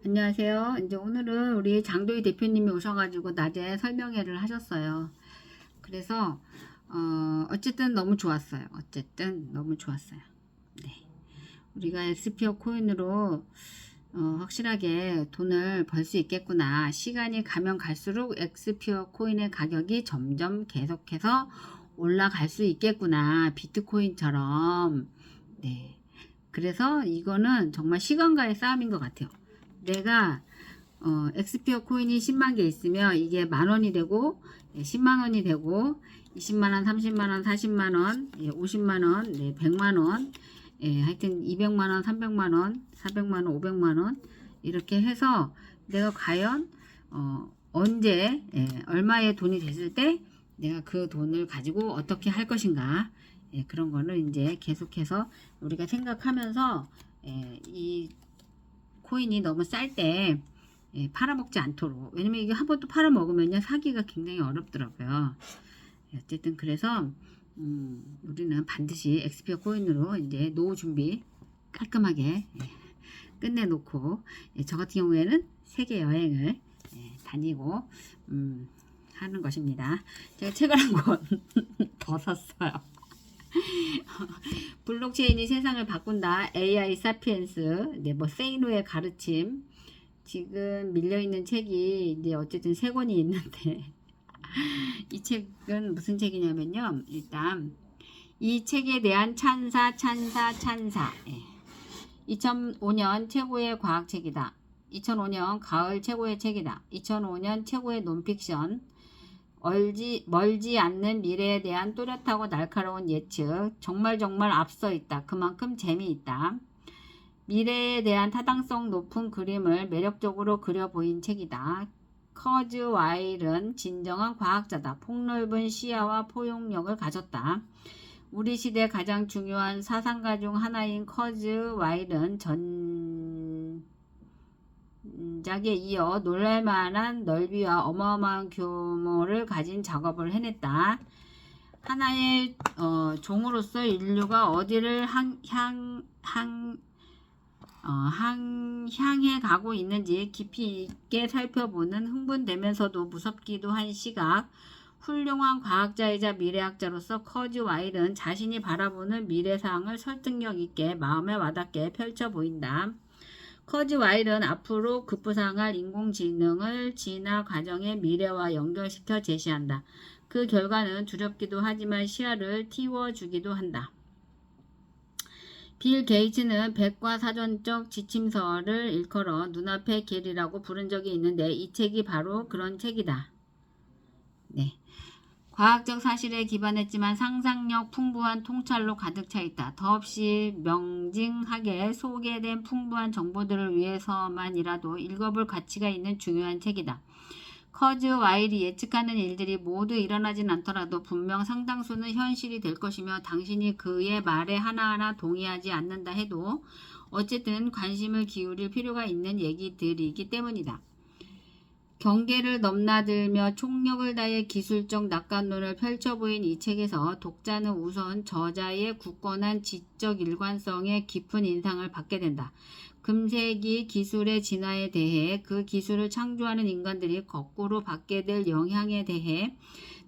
안녕하세요. 이제 오늘은 우리 장도희 대표님이 오셔가지고 낮에 설명회를 하셨어요. 그래서 어쨌든 너무 좋았어요. 어쨌든 너무 좋았어요. 네, 우리가 엑스피어 코인으로 확실하게 돈을 벌 수 있겠구나. 시간이 가면 갈수록 엑스피어 코인의 가격이 점점 계속해서 올라갈 수 있겠구나. 비트코인처럼. 네. 그래서 이거는 정말 시간과의 싸움인 것 같아요. 내가 엑스피어 코인이 10만 개 있으면 이게 만원이 되고 10만원이 되고 20만원, 30만원, 40만원, 50만원, 100만원, 하여튼 200만원, 300만원, 400만원, 500만원 이렇게 해서 내가 과연 언제 얼마의 돈이 됐을 때 내가 그 돈을 가지고 어떻게 할 것인가, 그런 거는 이제 계속해서 우리가 생각하면서 이 코인이 너무 쌀 때 팔아먹지 않도록. 왜냐면 이게 한 번 또 팔아먹으면요 사기가 굉장히 어렵더라고요. 어쨌든 그래서 우리는 반드시 엑스피어 코인으로 이제 노후 준비 깔끔하게 끝내놓고, 저 같은 경우에는 세계 여행을 다니고 하는 것입니다. 제가 책을 한 권 더 샀어요. 블록체인이 세상을 바꾼다. AI 사피엔스. 네, 뭐 세이노의 가르침. 지금 밀려있는 책이 이제 어쨌든 세 권이 있는데 이 책은 무슨 책이냐면요. 일단 이 책에 대한 찬사. 2005년 최고의 과학책이다. 2005년 가을 최고의 책이다. 2005년 최고의 논픽션. 멀지 않는 미래에 대한 또렷하고 날카로운 예측. 정말 앞서 있다. 그만큼 재미있다. 미래에 대한 타당성 높은 그림을 매력적으로 그려 보인 책이다. 커즈 와일은 진정한 과학자다. 폭넓은 시야와 포용력을 가졌다. 우리 시대 가장 중요한 사상가 중 하나인 커즈 와일은 전작에 이어 놀랄만한 넓이와 어마어마한 규모를 가진 작업을 해냈다. 하나의 종으로서 인류가 어디를 향해 가고 있는지 깊이 있게 살펴보는 흥분되면서도 무섭기도 한 시각. 훌륭한 과학자이자 미래학자로서 커즈 와일은 자신이 바라보는 미래상을 설득력 있게 마음에 와닿게 펼쳐 보인다. 커즈 와일은 앞으로 급부상할 인공지능을 진화 과정의 미래와 연결시켜 제시한다. 그 결과는 두렵기도 하지만 시야를 틔워주기도 한다. 빌 게이츠는 백과사전적 지침서를 일컬어 눈앞의 길이라고 부른 적이 있는데 이 책이 바로 그런 책이다. 네. 과학적 사실에 기반했지만 상상력 풍부한 통찰로 가득 차 있다. 더없이 명징하게 소개된 풍부한 정보들을 위해서만이라도 읽어볼 가치가 있는 중요한 책이다. 커즈 와일이 예측하는 일들이 모두 일어나진 않더라도 분명 상당수는 현실이 될 것이며 당신이 그의 말에 하나하나 동의하지 않는다 해도 어쨌든 관심을 기울일 필요가 있는 얘기들이기 때문이다. 경계를 넘나들며 총력을 다해 기술적 낙관론을 펼쳐 보인 이 책에서 독자는 우선 저자의 굳건한 지적 일관성에 깊은 인상을 받게 된다. 금세기 기술의 진화에 대해 그 기술을 창조하는 인간들이 거꾸로 받게 될 영향에 대해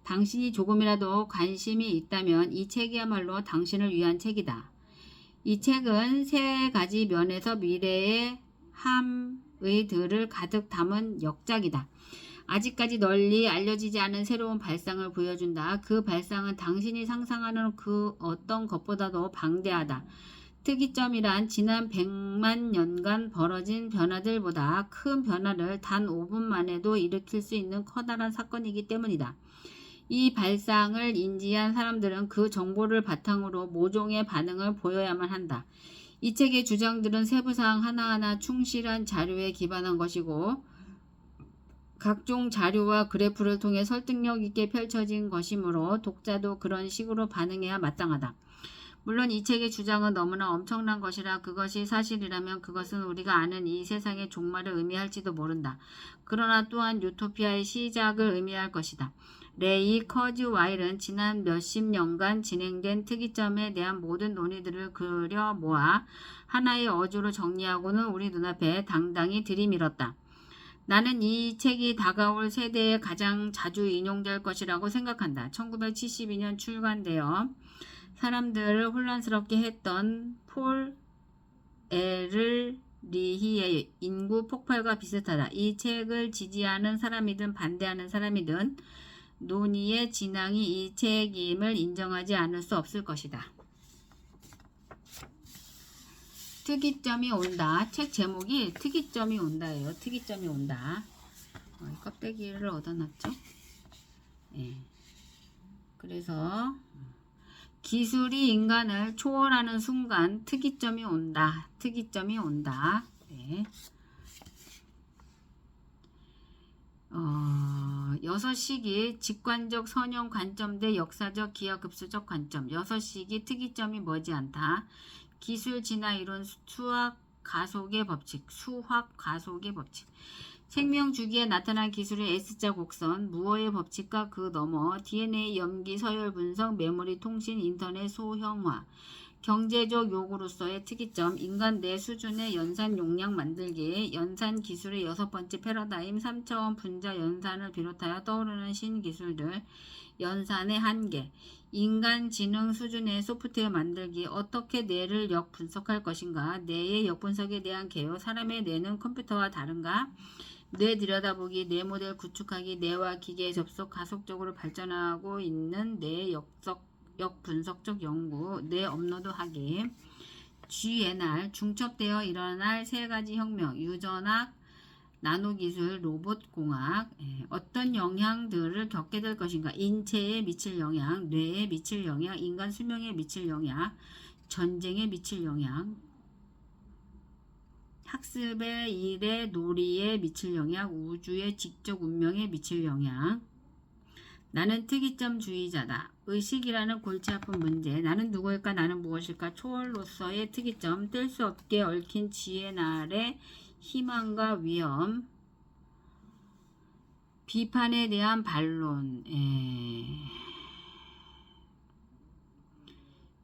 당신이 조금이라도 관심이 있다면 이 책이야말로 당신을 위한 책이다. 이 책은 세 가지 면에서 미래의 함의들을 가득 담은 역작이다. 아직까지 널리 알려지지 않은 새로운 발상을 보여준다. 그 발상은 당신이 상상하는 그 어떤 것보다도 방대하다. 특이점이란 지난 100만 년간 벌어진 변화들보다 큰 변화를 단 5분 만에도 일으킬 수 있는 커다란 사건이기 때문이다. 이 발상을 인지한 사람들은 그 정보를 바탕으로 모종의 반응을 보여야만 한다. 이 책의 주장들은 세부사항 하나하나 충실한 자료에 기반한 것이고 각종 자료와 그래프를 통해 설득력 있게 펼쳐진 것이므로 독자도 그런 식으로 반응해야 마땅하다. 물론 이 책의 주장은 너무나 엄청난 것이라 그것이 사실이라면 그것은 우리가 아는 이 세상의 종말을 의미할지도 모른다. 그러나 또한 유토피아의 시작을 의미할 것이다. 레이 커즈와일은 지난 몇십 년간 진행된 특이점에 대한 모든 논의들을 그려 모아 하나의 어조로 정리하고는 우리 눈앞에 당당히 들이밀었다. 나는 이 책이 다가올 세대에 가장 자주 인용될 것이라고 생각한다. 1972년 출간되어 사람들을 혼란스럽게 했던 폴 에르리히의 인구 폭발과 비슷하다. 이 책을 지지하는 사람이든 반대하는 사람이든 논의의 진앙이 이 책임을 인정하지 않을 수 없을 것이다. 특이점이 온다. 책 제목이 특이점이 온다예요. 특이점이 온다. 껍데기를 얻어놨죠. 예. 그래서 기술이 인간을 초월하는 순간 특이점이 온다. 특이점이 온다. 네. 6시기 직관적 선형 관점 대 역사적 기하급수적 관점. 6시기 특이점이 머지않다. 기술 진화 이론 수학 가속의 법칙. 생명 주기에 나타난 기술의 S자 곡선, 무어의 법칙과 그 너머, DNA 염기 서열 분석, 메모리 통신, 인터넷 소형화, 경제적 요구로서의 특이점, 인간 내 수준의 연산 용량 만들기, 연산 기술의 6번째 패러다임, 3차원 분자 연산을 비롯하여 떠오르는 신기술들, 연산의 한계, 인간 지능 수준의 소프트웨어 만들기, 어떻게 뇌를 역 분석할 것인가, 뇌의 역 분석에 대한 개요, 사람의 뇌는 컴퓨터와 다른가, 뇌 들여다보기, 뇌 모델 구축하기, 뇌와 기계의 접속, 가속적으로 발전하고 있는 뇌의 역 분석적 연구, 뇌 업로드하기, GNR, 중첩되어 일어날 3가지 혁명, 유전학, 나노기술, 로봇공학, 어떤 영향들을 겪게 될 것인가, 인체에 미칠 영향, 뇌에 미칠 영향, 인간 수명에 미칠 영향, 전쟁에 미칠 영향, 학습의 일에 놀이에 미칠 영향, 우주의 지적 운명에 미칠 영향. 나는 특이점주의자다. 의식이라는 골치 아픈 문제. 나는 누구일까? 나는 무엇일까? 초월로서의 특이점. 뗄 수 없게 얽힌 지혜 날의 희망과 위험. 비판에 대한 반론.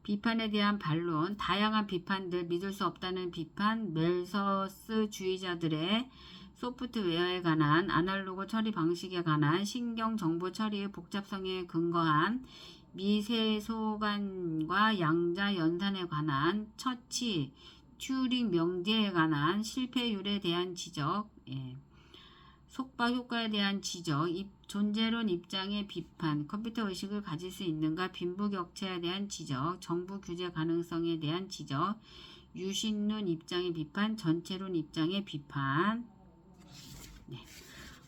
비판에 대한 반론, 다양한 비판들, 믿을 수 없다는 비판, 멜서스주의자들의 소프트웨어에 관한, 아날로그 처리 방식에 관한, 신경 정보 처리의 복잡성에 근거한 미세소관과 양자 연산에 관한, 처치, 튜링 명제에 관한, 실패율에 대한 지적, 속박 효과에 대한 지적, 존재론 입장의 비판, 컴퓨터 의식을 가질 수 있는가, 빈부격차에 대한 지적, 정부 규제 가능성에 대한 지적, 유신론 입장의 비판, 전체론 입장의 비판.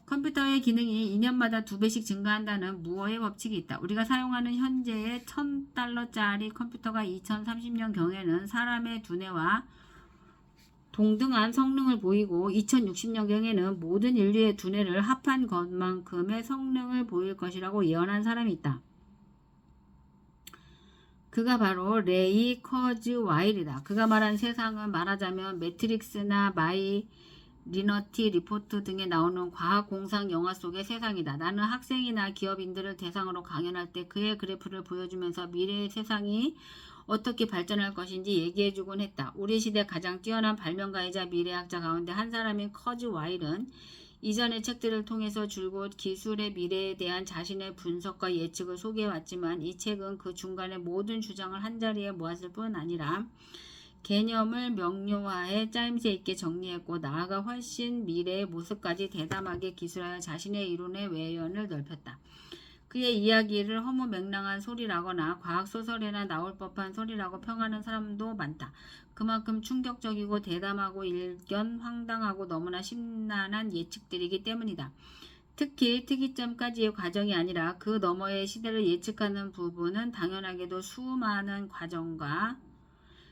컴퓨터의 기능이 2년마다 2배씩 증가한다는 무어의 법칙이 있다. 우리가 사용하는 현재의 $1000짜리 컴퓨터가 2030년 경에는 사람의 두뇌와 동등한 성능을 보이고 2060년경에는 모든 인류의 두뇌를 합한 것만큼의 성능을 보일 것이라고 예언한 사람이 있다. 그가 바로 레이 커즈와일이다. 그가 말한 세상은 말하자면 매트릭스나 마이너리티 리포트 등에 나오는 과학 공상 영화 속의 세상이다. 나는 학생이나 기업인들을 대상으로 강연할 때 그의 그래프를 보여주면서 미래의 세상이 어떻게 발전할 것인지 얘기해주곤 했다. 우리 시대 가장 뛰어난 발명가이자 미래학자 가운데 한 사람인 커즈와일은 이전의 책들을 통해서 줄곧 기술의 미래에 대한 자신의 분석과 예측을 소개해왔지만 이 책은 그 중간에 모든 주장을 한자리에 모았을 뿐 아니라 개념을 명료화해 짜임새 있게 정리했고 나아가 훨씬 미래의 모습까지 대담하게 기술하여 자신의 이론의 외연을 넓혔다. 그의 이야기를 허무맹랑한 소리라거나 과학소설에나 나올 법한 소리라고 평하는 사람도 많다. 그만큼 충격적이고 대담하고 일견 황당하고 너무나 심란한 예측들이기 때문이다. 특히 특이점까지의 과정이 아니라 그 너머의 시대를 예측하는 부분은 당연하게도 수많은 과정과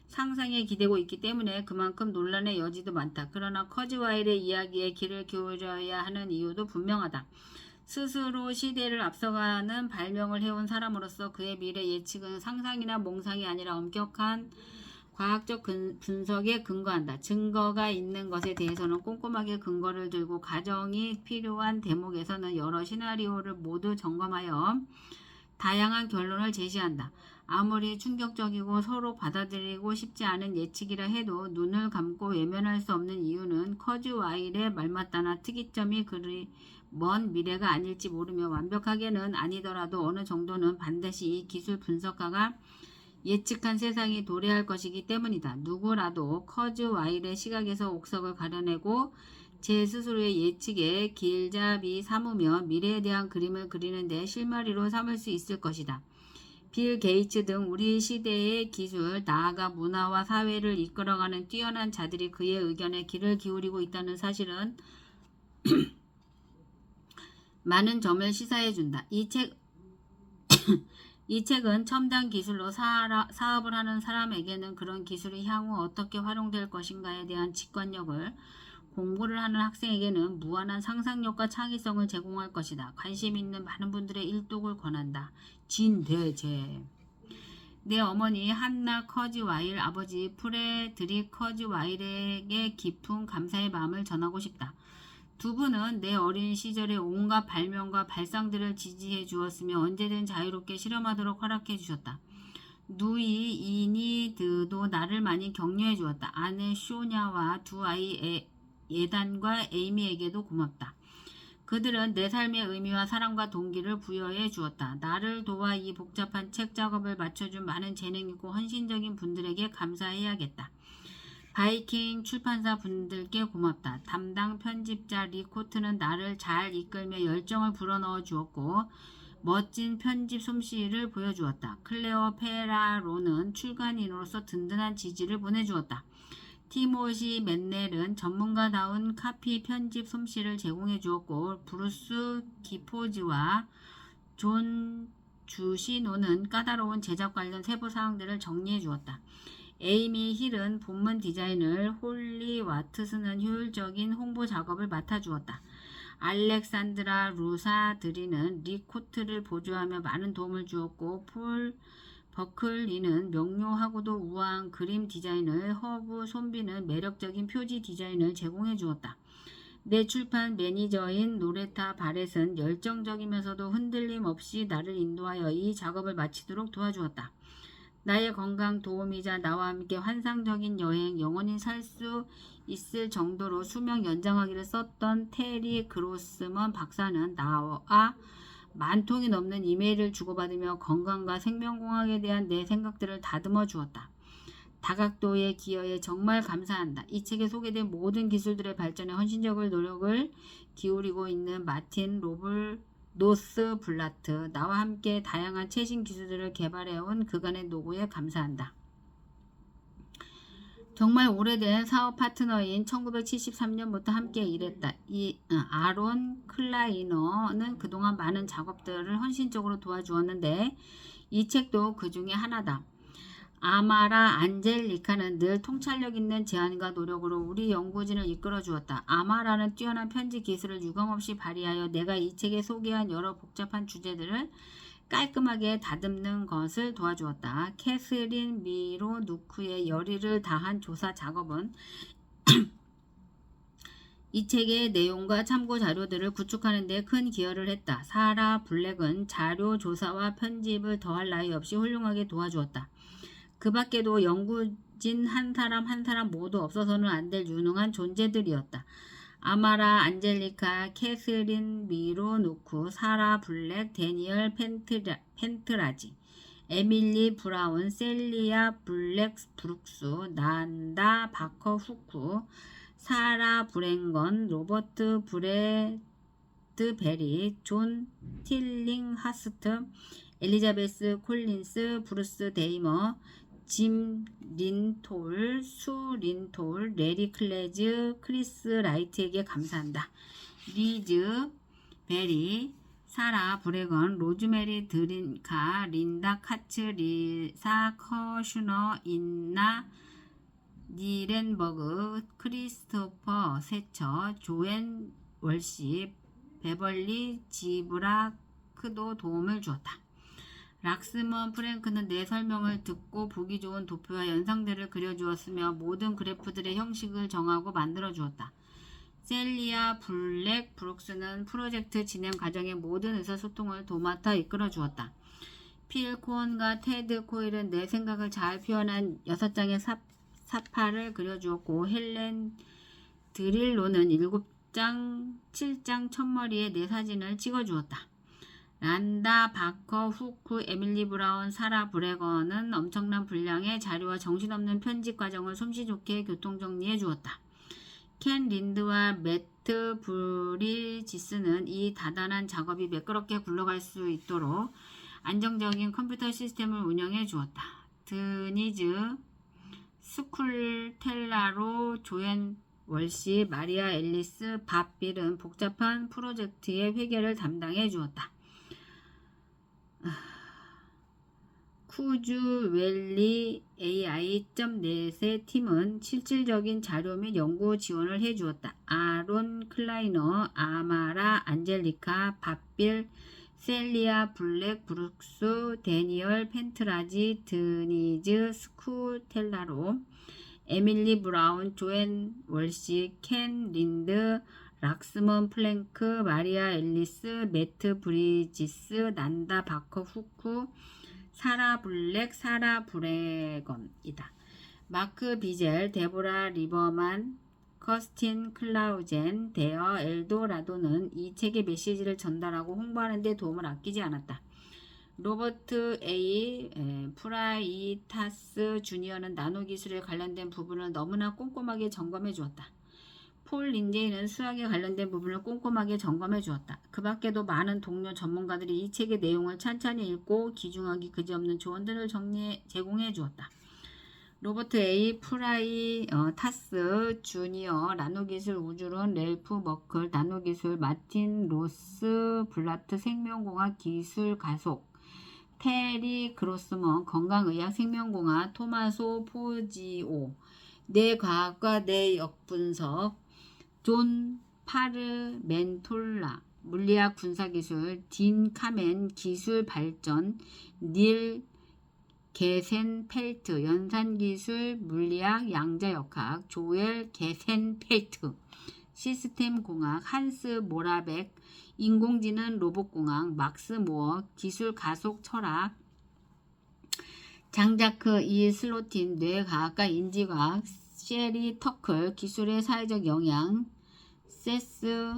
상상에 기대고 있기 때문에 그만큼 논란의 여지도 많다. 그러나 커즈와일의 이야기에 귀를 기울여야 하는 이유도 분명하다. 스스로 시대를 앞서가는 발명을 해온 사람으로서 그의 미래 예측은 상상이나 몽상이 아니라 엄격한 과학적 분석에 근거한다. 증거가 있는 것에 대해서는 꼼꼼하게 근거를 들고 가정이 필요한 대목에서는 여러 시나리오를 모두 점검하여 다양한 결론을 제시한다. 아무리 충격적이고 서로 받아들이고 싶지 않은 예측이라 해도 눈을 감고 외면할 수 없는 이유는 커즈와일의 말맞다나 특이점이 그리 먼 미래가 아닐지 모르며 완벽하게는 아니더라도 어느 정도는 반드시 이 기술 분석가가 예측한 세상이 도래할 것이기 때문이다. 누구라도 커즈와일의 시각에서 옥석을 가려내고 제 스스로의 예측에 길잡이 삼으며 미래에 대한 그림을 그리는데 실마리로 삼을 수 있을 것이다. 빌 게이츠 등 우리 시대의 기술, 나아가 문화와 사회를 이끌어가는 뛰어난 자들이 그의 의견에 귀를 기울이고 있다는 사실은 많은 점을 시사해준다. 이 책은 첨단 기술로 사업을 하는 사람에게는 그런 기술이 향후 어떻게 활용될 것인가에 대한 직관력을, 공부를 하는 학생에게는 무한한 상상력과 창의성을 제공할 것이다. 관심 있는 많은 분들의 일독을 권한다. 진대제. 내 어머니 한나 커즈와일, 아버지 프레드릭 커즈와일에게 깊은 감사의 마음을 전하고 싶다. 두 분은 내 어린 시절에 온갖 발명과 발상들을 지지해 주었으며 언제든 자유롭게 실험하도록 허락해 주셨다. 누이 이니드도 나를 많이 격려해 주었다. 아내 쇼냐와 두 아이 예단과 에이미에게도 고맙다. 그들은 내 삶의 의미와 사랑과 동기를 부여해 주었다. 나를 도와 이 복잡한 책 작업을 맞춰준 많은 재능있고 헌신적인 분들에게 감사해야겠다. 바이킹 출판사 분들께 고맙다. 담당 편집자 리코트는 나를 잘 이끌며 열정을 불어넣어 주었고 멋진 편집 솜씨를 보여주었다. 클레어 페라로는 출간인으로서 든든한 지지를 보내주었다. 티모시 맨넬은 전문가다운 카피 편집 솜씨를 제공해 주었고 브루스 기포즈와 존 주시노는 까다로운 제작 관련 세부 사항들을 정리해 주었다. 에이미 힐은 본문 디자인을, 홀리 와트스는 효율적인 홍보 작업을 맡아주었다. 알렉산드라 루사드리는 리코트를 보조하며 많은 도움을 주었고 폴 버클리는 명료하고도 우아한 그림 디자인을, 허브 손비는 매력적인 표지 디자인을 제공해 주었다. 내 출판 매니저인 노레타 바렛은 열정적이면서도 흔들림 없이 나를 인도하여 이 작업을 마치도록 도와주었다. 나의 건강 도움이자 나와 함께 환상적인 여행, 영원히 살 수 있을 정도로 수명 연장하기를 썼던 테리 그로스먼 박사는 나와 만통이 넘는 이메일을 주고받으며 건강과 생명공학에 대한 내 생각들을 다듬어 주었다. 다각도의 기여에 정말 감사한다. 이 책에 소개된 모든 기술들의 발전에 헌신적인 노력을 기울이고 있는 마틴 노스 블라트, 나와 함께 다양한 최신 기술들을 개발해온 그간의 노고에 감사한다. 정말 오래된 사업 파트너인 1973년부터 함께 일했다. 아론 클라이너는 그동안 많은 작업들을 헌신적으로 도와주었는데 이 책도 그 중에 하나다. 아마라 안젤리카는 늘 통찰력 있는 제안과 노력으로 우리 연구진을 이끌어 주었다. 아마라는 뛰어난 편집 기술을 유감없이 발휘하여 내가 이 책에 소개한 여러 복잡한 주제들을 깔끔하게 다듬는 것을 도와주었다. 캐스린 미로누크의 열의를 다한 조사 작업은 이 책의 내용과 참고 자료들을 구축하는 데 큰 기여를 했다. 사라 블랙은 자료 조사와 편집을 더할 나위 없이 훌륭하게 도와주었다. 그 밖에도 연구진 한 사람 모두 없어서는 안 될 유능한 존재들이었다. 아마라 안젤리카, 캐스린 미로누크, 사라 블랙, 데니얼 펜트라지, 에밀리 브라운, 셀리아 블랙 브룩스, 난다 바커 후쿠, 사라 브랭건, 로버트 브래드베리, 존 틸링하스트, 엘리자베스 콜린스, 브루스 데이머, 짐 린톨, 수 린톨, 레리 클레즈, 크리스 라이트에게 감사한다. 리즈 베리, 사라 브레건, 로즈메리 드린카, 린다 카츠, 리사 커슈너, 인나 니렌버그, 크리스토퍼 세처, 조앤 월시, 베벌리 지브라크도 도움을 주었다. 락스먼 프랭크는 내 설명을 듣고 보기 좋은 도표와 연상들을 그려주었으며 모든 그래프들의 형식을 정하고 만들어주었다. 셀리아 블랙 브룩스는 프로젝트 진행 과정의 모든 의사소통을 도맡아 이끌어주었다. 필 코언과 테드 코일은 내 생각을 잘 표현한 6장의 사파를 그려주었고 헬렌 드릴로는 7장, 7장 첫머리에 내 사진을 찍어주었다. 란다, 바커, 후크, 에밀리 브라운, 사라 브레거는 엄청난 분량의 자료와 정신없는 편집 과정을 솜씨 좋게 교통정리해 주었다. 켄 린드와 매트 브리지스는 이 다단한 작업이 매끄럽게 굴러갈 수 있도록 안정적인 컴퓨터 시스템을 운영해 주었다. 드니즈, 스쿨텔라로, 조엔 월시, 마리아 앨리스, 밥 빌은 복잡한 프로젝트의 회계를 담당해 주었다. 쿠즈웰리 AI.net의 팀은 실질적인 자료 및 연구 지원을 해주었다. 아론 클라이너, 아마라 안젤리카, 밥빌, 셀리아 블랙 브룩스, 데니얼 펜트라지, 드니즈 스쿠텔라로, 에밀리 브라운, 조엔 월시, 켄 린드, 락스먼 플랭크, 마리아 앨리스, 매트 브리지스, 난다 바커 후쿠, 사라 블랙, 사라 브레건이다. 마크 비젤, 데보라 리버만, 커스틴 클라우젠, 데어 엘도라도는 이 책의 메시지를 전달하고 홍보하는 데 도움을 아끼지 않았다. 로버트 A. 프라이타스 주니어는 나노기술에 관련된 부분을 너무나 꼼꼼하게 점검해 주었다. 폴 린데이는 수학에 관련된 부분을 꼼꼼하게 점검해 주었다. 그 밖에도 많은 동료 전문가들이 이 책의 내용을 찬찬히 읽고 기중하기 그지없는 조언들을 제공해 주었다. 로버트 A. 프라이타스 주니어, 나노기술 우주론, 렐프 머클, 나노기술, 마틴 로스 블라트, 생명공학 기술 가속, 테리 그로스먼, 건강의학 생명공학, 토마소 포지오, 뇌과학과 뇌역분석, 존 파르멘톨라, 물리학 군사기술, 딘 카멘, 기술 발전, 닐 게센펠트, 연산기술, 물리학, 양자역학, 조엘 게센펠트, 시스템공학, 한스 모라벡, 인공지능 로봇공학, 막스 모어, 기술 가속 철학, 장자크 이 슬로틴, 뇌과학과 인지과학, 셰리 터클, 기술의 사회적 영향, 세스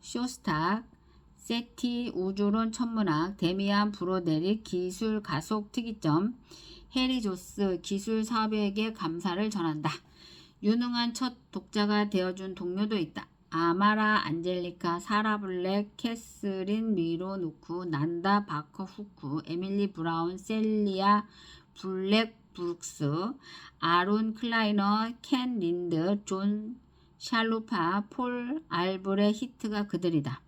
쇼스탁, 세티 우주론 천문학, 데미안 브로데릭, 기술 가속 특이점, 해리 조스, 기술 사업에게 감사를 전한다. 유능한 첫 독자가 되어준 동료도 있다. 아마라 안젤리카, 사라 블랙, 캐스린 미로누쿠, 난다 바커 후쿠, 에밀리 브라운, 셀리아 블랙 브룩스, 아론 클라이너, 켄 린드, 존 샬루파, 폴 알브레 히트가 그들이다.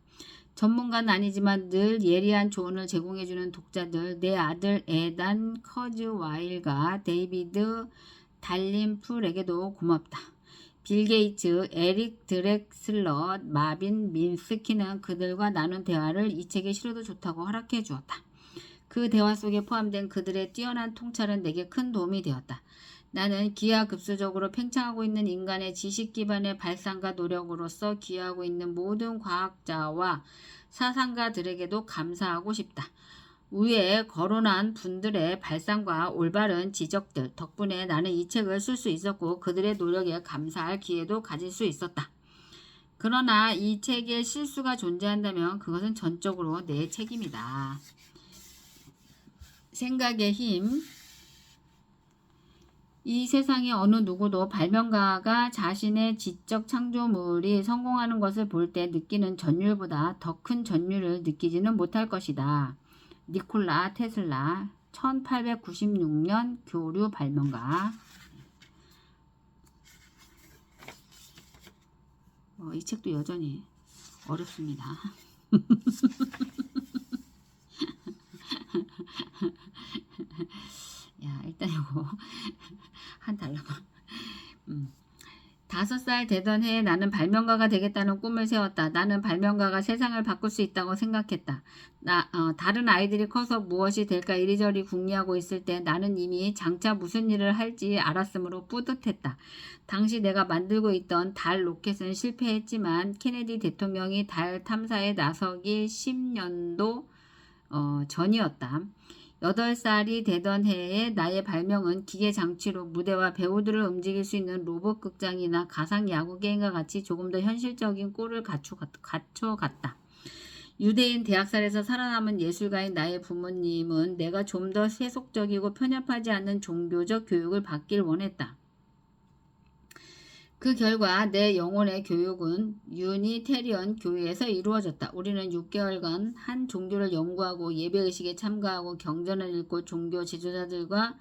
전문가는 아니지만 늘 예리한 조언을 제공해주는 독자들, 내 아들 에단 커즈와일과 데이비드 달림풀에게도 고맙다. 빌 게이츠, 에릭 드렉슬러, 마빈 민스키는 그들과 나눈 대화를 이 책에 실어도 좋다고 허락해 주었다. 그 대화 속에 포함된 그들의 뛰어난 통찰은 내게 큰 도움이 되었다. 나는 기하급수적으로 팽창하고 있는 인간의 지식 기반의 발상과 노력으로서 기여하고 있는 모든 과학자와 사상가들에게도 감사하고 싶다. 위에 거론한 분들의 발상과 올바른 지적들 덕분에 나는 이 책을 쓸 수 있었고 그들의 노력에 감사할 기회도 가질 수 있었다. 그러나 이 책에 실수가 존재한다면 그것은 전적으로 내 책임이다. 생각의 힘. 이 세상의 어느 누구도 발명가가 자신의 지적 창조물이 성공하는 것을 볼 때 느끼는 전율보다 더 큰 전율을 느끼지는 못할 것이다. 니콜라 테슬라, 1896년 교류 발명가. 이 책도 여전히 어렵습니다. 야, 일단 이거 한 달라고. 5살 되던 해에 나는 발명가가 되겠다는 꿈을 세웠다. 나는 발명가가 세상을 바꿀 수 있다고 생각했다. 다른 아이들이 커서 무엇이 될까 이리저리 궁리하고 있을 때 나는 이미 장차 무슨 일을 할지 알았으므로 뿌듯했다. 당시 내가 만들고 있던 달 로켓은 실패했지만 케네디 대통령이 달 탐사에 나서기 10년도 전이었다. 8살이 되던 해에 나의 발명은 기계 장치로 무대와 배우들을 움직일 수 있는 로봇 극장이나 가상 야구 게임과 같이 조금 더 현실적인 꼴을 갖춰갔다. 유대인 대학살에서 살아남은 예술가인 나의 부모님은 내가 좀 더 세속적이고 편협하지 않는 종교적 교육을 받길 원했다. 그 결과 내 영혼의 교육은 유니테리언 교회에서 이루어졌다. 우리는 6개월간 한 종교를 연구하고 예배의식에 참가하고 경전을 읽고 종교 지도자들과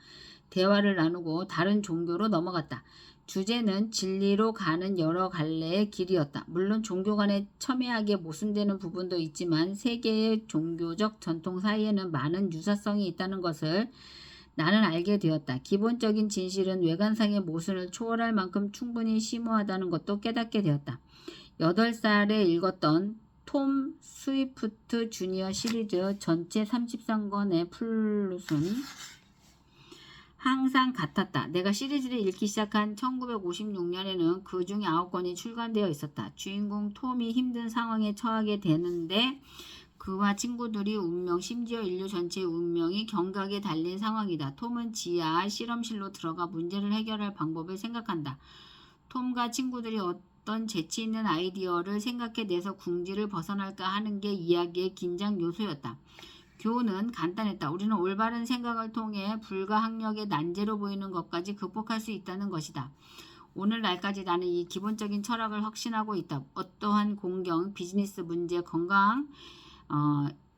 대화를 나누고 다른 종교로 넘어갔다. 주제는 진리로 가는 여러 갈래의 길이었다. 물론 종교 간에 첨예하게 모순되는 부분도 있지만 세 개의 종교적 전통 사이에는 많은 유사성이 있다는 것을 나는 알게 되었다. 기본적인 진실은 외관상의 모순을 초월할 만큼 충분히 심오하다는 것도 깨닫게 되었다. 8살에 읽었던 톰 스위프트 주니어 시리즈 전체 33권의 플롯은 항상 같았다. 내가 시리즈를 읽기 시작한 1956년에는 그 중 9권이 출간되어 있었다. 주인공 톰이 힘든 상황에 처하게 되는데 그와 친구들이 운명, 심지어 인류 전체의 운명이 경각에 달린 상황이다. 톰은 지하 실험실로 들어가 문제를 해결할 방법을 생각한다. 톰과 친구들이 어떤 재치 있는 아이디어를 생각해내서 궁지를 벗어날까 하는 게 이야기의 긴장 요소였다. 교훈은 간단했다. 우리는 올바른 생각을 통해 불가항력의 난제로 보이는 것까지 극복할 수 있다는 것이다. 오늘날까지 나는 이 기본적인 철학을 확신하고 있다. 어떠한 공경, 비즈니스 문제, 건강,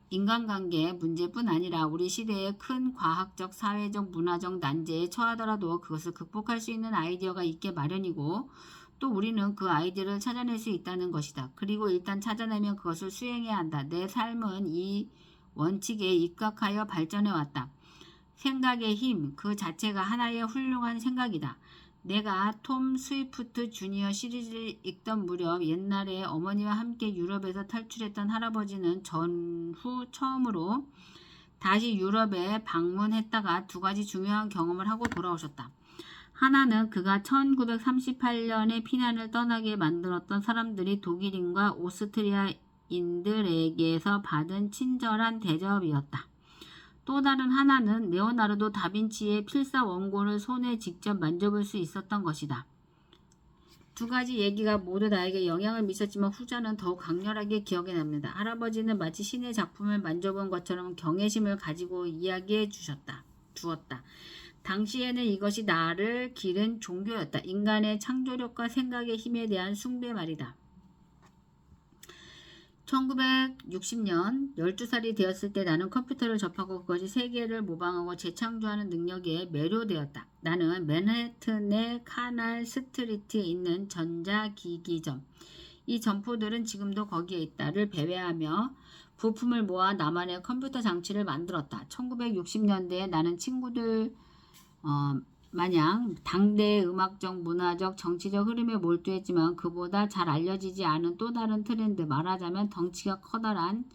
인간관계 문제뿐 아니라 우리 시대의 큰 과학적, 사회적, 문화적 난제에 처하더라도 그것을 극복할 수 있는 아이디어가 있게 마련이고 또 우리는 그 아이디어를 찾아낼 수 있다는 것이다. 그리고 일단 찾아내면 그것을 수행해야 한다. 내 삶은 이 원칙에 입각하여 발전해왔다. 생각의 힘, 그 자체가 하나의 훌륭한 생각이다. 내가 톰 스위프트 주니어 시리즈를 읽던 무렵 옛날에 어머니와 함께 유럽에서 탈출했던 할아버지는 전후 처음으로 다시 유럽에 방문했다가 2가지 중요한 경험을 하고 돌아오셨다. 하나는 그가 1938년에 피난을 떠나게 만들었던 사람들이 독일인과 오스트리아인들에게서 받은 친절한 대접이었다. 또 다른 하나는 레오나르도 다빈치의 필사 원고를 손에 직접 만져볼 수 있었던 것이다. 2가지 얘기가 모두 나에게 영향을 미쳤지만 후자는 더욱 강렬하게 기억에 납니다. 할아버지는 마치 신의 작품을 만져본 것처럼 경외심을 가지고 이야기해 주었다. 당시에는 이것이 나를 기른 종교였다. 인간의 창조력과 생각의 힘에 대한 숭배 말이다. 1960년 12살이 되었을 때 나는 컴퓨터를 접하고 그것이 세계를 모방하고 재창조하는 능력에 매료되었다. 나는 맨해튼의 카날 스트리트에 있는 전자기기점, 이 점포들은 지금도 거기에 있다를 배회하며 부품을 모아 나만의 컴퓨터 장치를 만들었다. 1960년대에 나는 친구들 마냥 당대의 음악적, 문화적, 정치적 흐름에 몰두했지만 그보다 잘 알려지지 않은 또 다른 트렌드, 말하자면 덩치가 커다란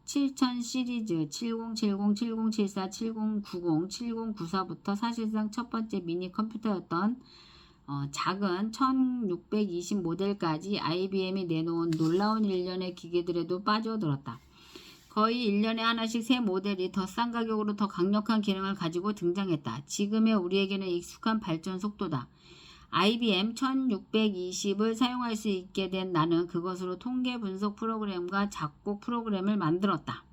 7000 시리즈 7070, 7074, 7090, 7094부터 사실상 첫 번째 미니 컴퓨터였던 작은 1620 모델까지 IBM이 내놓은 놀라운 일련의 기계들에도 빠져들었다. 거의 1년에 하나씩 새 모델이 더 싼 가격으로 더 강력한 기능을 가지고 등장했다. 지금의 우리에게는 익숙한 발전 속도다. IBM 1620을 사용할 수 있게 된 나는 그것으로 통계 분석 프로그램과 작곡 프로그램을 만들었다.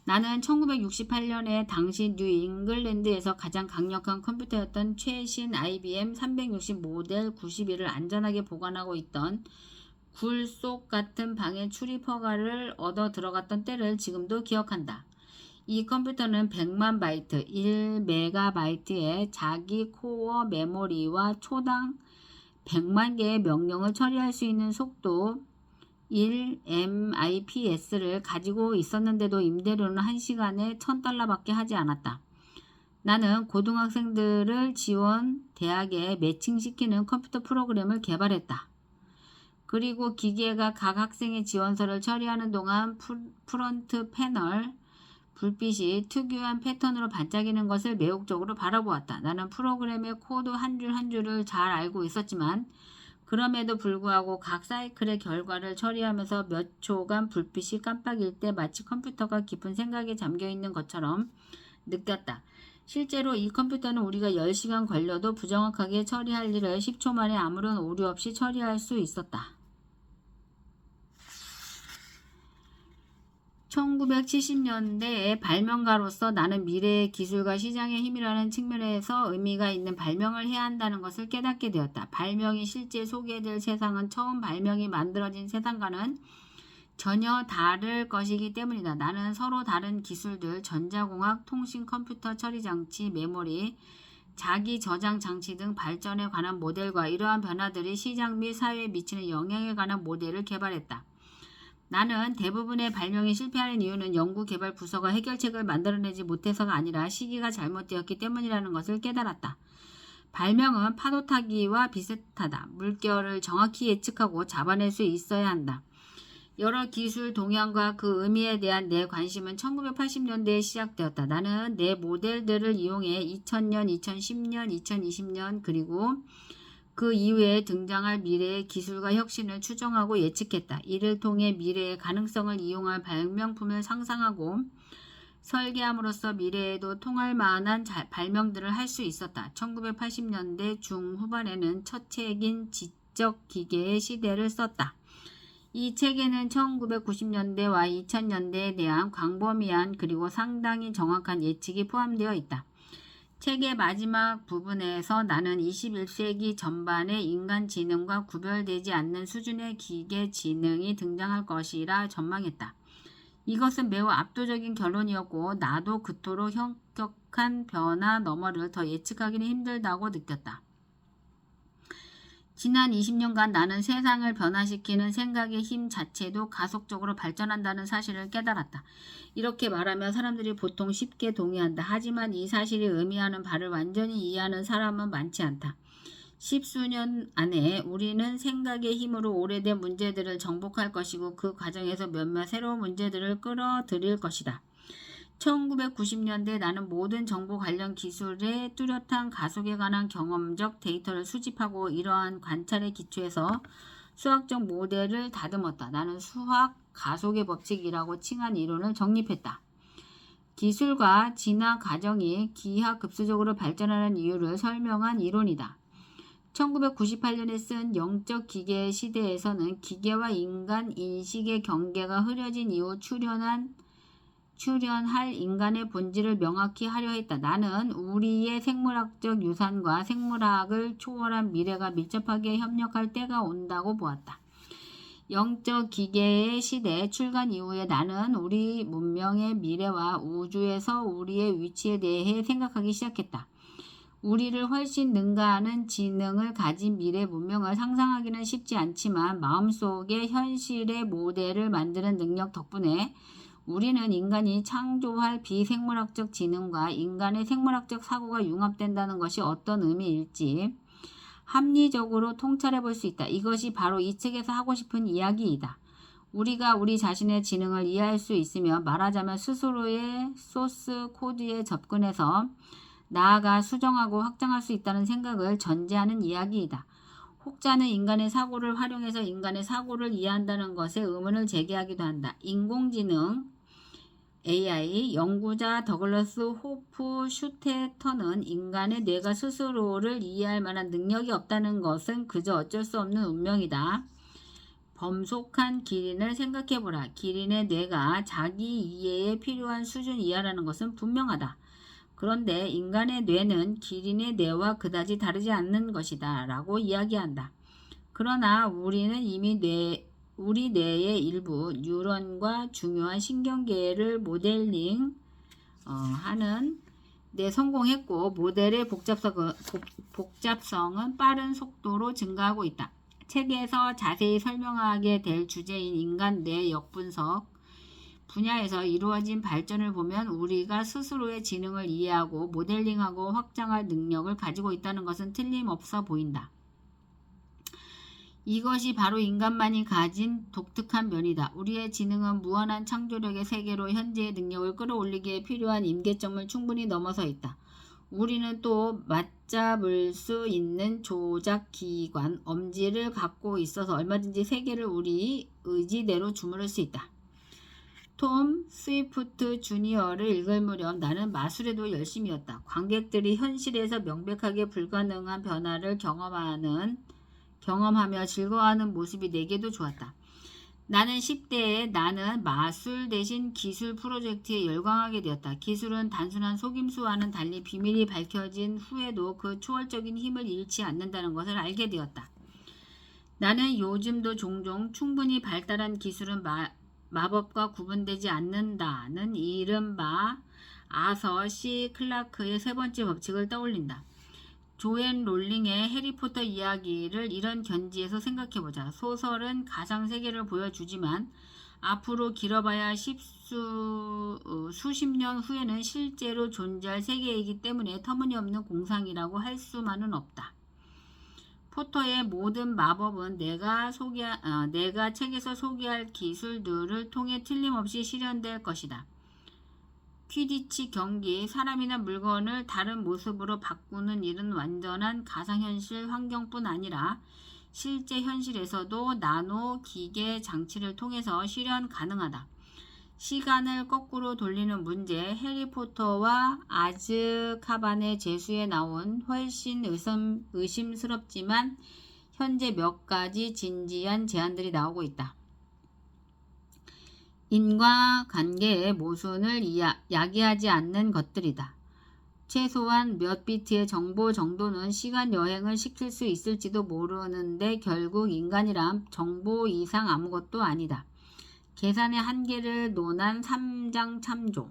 나는 1968년에 당시 뉴 잉글랜드에서 가장 강력한 컴퓨터였던 최신 IBM 360 모델 91을 안전하게 보관하고 있던 굴 속 같은 방에 출입 허가를 얻어 들어갔던 때를 지금도 기억한다. 이 컴퓨터는 100만 바이트, 1메가바이트의 자기 코어 메모리와 초당 100만 개의 명령을 처리할 수 있는 속도 1MIPS를 가지고 있었는데도 임대료는 1시간에 $1000밖에 하지 않았다. 나는 고등학생들을 지원 대학에 매칭시키는 컴퓨터 프로그램을 개발했다. 그리고 기계가 각 학생의 지원서를 처리하는 동안 프론트 패널 불빛이 특유한 패턴으로 반짝이는 것을 매혹적으로 바라보았다. 나는 프로그램의 코드 한 줄 한 줄을 잘 알고 있었지만 그럼에도 불구하고 각 사이클의 결과를 처리하면서 몇 초간 불빛이 깜빡일 때 마치 컴퓨터가 깊은 생각에 잠겨있는 것처럼 느꼈다. 실제로 이 컴퓨터는 우리가 10시간 걸려도 부정확하게 처리할 일을 10초 만에 아무런 오류 없이 처리할 수 있었다. 1970년대의 발명가로서 나는 미래의 기술과 시장의 힘이라는 측면에서 의미가 있는 발명을 해야 한다는 것을 깨닫게 되었다. 발명이 실제 소개될 세상은 처음 발명이 만들어진 세상과는 전혀 다를 것이기 때문이다. 나는 서로 다른 기술들, 전자공학, 통신, 컴퓨터, 처리장치, 메모리, 자기 저장 장치 등 발전에 관한 모델과 이러한 변화들이 시장 및 사회에 미치는 영향에 관한 모델을 개발했다. 나는 대부분의 발명이 실패하는 이유는 연구개발 부서가 해결책을 만들어내지 못해서가 아니라 시기가 잘못되었기 때문이라는 것을 깨달았다. 발명은 파도 타기와 비슷하다. 물결을 정확히 예측하고 잡아낼 수 있어야 한다. 여러 기술 동향과 그 의미에 대한 내 관심은 1980년대에 시작되었다. 나는 내 모델들을 이용해 2000년, 2010년, 2020년 그리고 그 이후에 등장할 미래의 기술과 혁신을 추정하고 예측했다. 이를 통해 미래의 가능성을 이용할 발명품을 상상하고 설계함으로써 미래에도 통할 만한 발명들을 할 수 있었다. 1980년대 중후반에는 첫 책인 지적 기계의 시대를 썼다. 이 책에는 1990년대와 2000년대에 대한 광범위한 그리고 상당히 정확한 예측이 포함되어 있다. 책의 마지막 부분에서 나는 21세기 전반의 인간 지능과 구별되지 않는 수준의 기계 지능이 등장할 것이라 전망했다. 이것은 매우 압도적인 결론이었고 나도 그토록 현격한 변화 너머를 더 예측하기는 힘들다고 느꼈다. 지난 20년간 나는 세상을 변화시키는 생각의 힘 자체도 가속적으로 발전한다는 사실을 깨달았다. 이렇게 말하면 사람들이 보통 쉽게 동의한다. 하지만 이 사실이 의미하는 바를 완전히 이해하는 사람은 많지 않다. 십수년 안에 우리는 생각의 힘으로 오래된 문제들을 정복할 것이고 그 과정에서 몇몇 새로운 문제들을 끌어들일 것이다. 1990년대 나는 모든 정보 관련 기술의 뚜렷한 가속에 관한 경험적 데이터를 수집하고 이러한 관찰에 기초해서 수학적 모델을 다듬었다. 나는 수학 가속의 법칙이라고 칭한 이론을 정립했다. 기술과 진화 과정이 기하급수적으로 발전하는 이유를 설명한 이론이다. 1998년에 쓴 영적 기계의 시대에서는 기계와 인간 인식의 경계가 흐려진 이후 출현할 인간의 본질을 명확히 하려 했다. 나는 우리의 생물학적 유산과 생물학을 초월한 미래가 밀접하게 협력할 때가 온다고 보았다. 영적 기계의 시대 출간 이후에 나는 우리 문명의 미래와 우주에서 우리의 위치에 대해 생각하기 시작했다. 우리를 훨씬 능가하는 지능을 가진 미래 문명을 상상하기는 쉽지 않지만 마음속에 현실의 모델을 만드는 능력 덕분에 우리는 인간이 창조할 비생물학적 지능과 인간의 생물학적 사고가 융합된다는 것이 어떤 의미일지 합리적으로 통찰해 볼 수 있다. 이것이 바로 이 책에서 하고 싶은 이야기이다. 우리가 우리 자신의 지능을 이해할 수 있으며 말하자면 스스로의 소스 코드에 접근해서 나아가 수정하고 확장할 수 있다는 생각을 전제하는 이야기이다. 혹자는 인간의 사고를 활용해서 인간의 사고를 이해한다는 것에 의문을 제기하기도 한다. 인공지능 AI 연구자 더글러스 호프 슈테터는 인간의 뇌가 스스로를 이해할 만한 능력이 없다는 것은 그저 어쩔 수 없는 운명이다. 범속한 기린을 생각해보라. 기린의 뇌가 자기 이해에 필요한 수준 이하라는 것은 분명하다. 그런데 인간의 뇌는 기린의 뇌와 그다지 다르지 않는 것이다 라고 이야기한다. 그러나 우리는 이미 우리 뇌의 일부 뉴런과 중요한 신경계를 모델링 하는 데 성공했고 모델의 복잡성은 빠른 속도로 증가하고 있다. 책에서 자세히 설명하게 될 주제인 인간 뇌 역분석 분야에서 이루어진 발전을 보면 우리가 스스로의 지능을 이해하고 모델링하고 확장할 능력을 가지고 있다는 것은 틀림없어 보인다. 이것이 바로 인간만이 가진 독특한 면이다. 우리의 지능은 무한한 창조력의 세계로 현재의 능력을 끌어올리기에 필요한 임계점을 충분히 넘어서 있다. 우리는 또 맞잡을 수 있는 조작기관, 엄지를 갖고 있어서 얼마든지 세계를 우리 의지대로 주무를 수 있다. 톰 스위프트 주니어를 읽을 무렵 나는 마술에도 열심이었다. 관객들이 현실에서 명백하게 불가능한 변화를 경험하며 즐거워하는 모습이 내게도 좋았다. 나는 10대에 나는 마술 대신 기술 프로젝트에 열광하게 되었다. 기술은 단순한 속임수와는 달리 비밀이 밝혀진 후에도 그 초월적인 힘을 잃지 않는다는 것을 알게 되었다. 나는 요즘도 종종 충분히 발달한 기술은 마법과 구분되지 않는다는 이른바 아서 C 클라크의 세 번째 법칙을 떠올린다. 조앤 롤링의 해리포터 이야기를 이런 견지에서 생각해보자. 소설은 가상세계를 보여주지만 앞으로 길어봐야 수십 년 후에는 실제로 존재할 세계이기 때문에 터무니없는 공상이라고 할 수만은 없다. 포터의 모든 마법은 내가 책에서 소개할 기술들을 통해 틀림없이 실현될 것이다. 퀴디치 경기, 사람이나 물건을 다른 모습으로 바꾸는 일은 완전한 가상현실 환경뿐 아니라 실제 현실에서도 나노 기계 장치를 통해서 실현 가능하다. 시간을 거꾸로 돌리는 문제, 해리포터와 아즈카반의 제수에 나온 훨씬 의심스럽지만 현재 몇 가지 진지한 제안들이 나오고 있다. 인과관계의 모순을 야기하지 않는 것들이다. 최소한 몇 비트의 정보 정도는 시간 여행을 시킬 수 있을지도 모르는데 결국 인간이란 정보 이상 아무것도 아니다. 계산의 한계를 논한 3장 참조.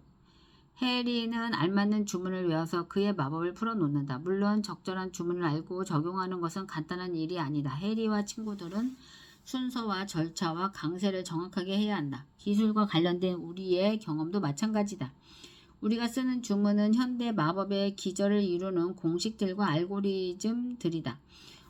해리는 알맞는 주문을 외워서 그의 마법을 풀어놓는다. 물론 적절한 주문을 알고 적용하는 것은 간단한 일이 아니다. 해리와 친구들은 순서와 절차와 강세를 정확하게 해야 한다. 기술과 관련된 우리의 경험도 마찬가지다. 우리가 쓰는 주문은 현대 마법의 기절을 이루는 공식들과 알고리즘들이다.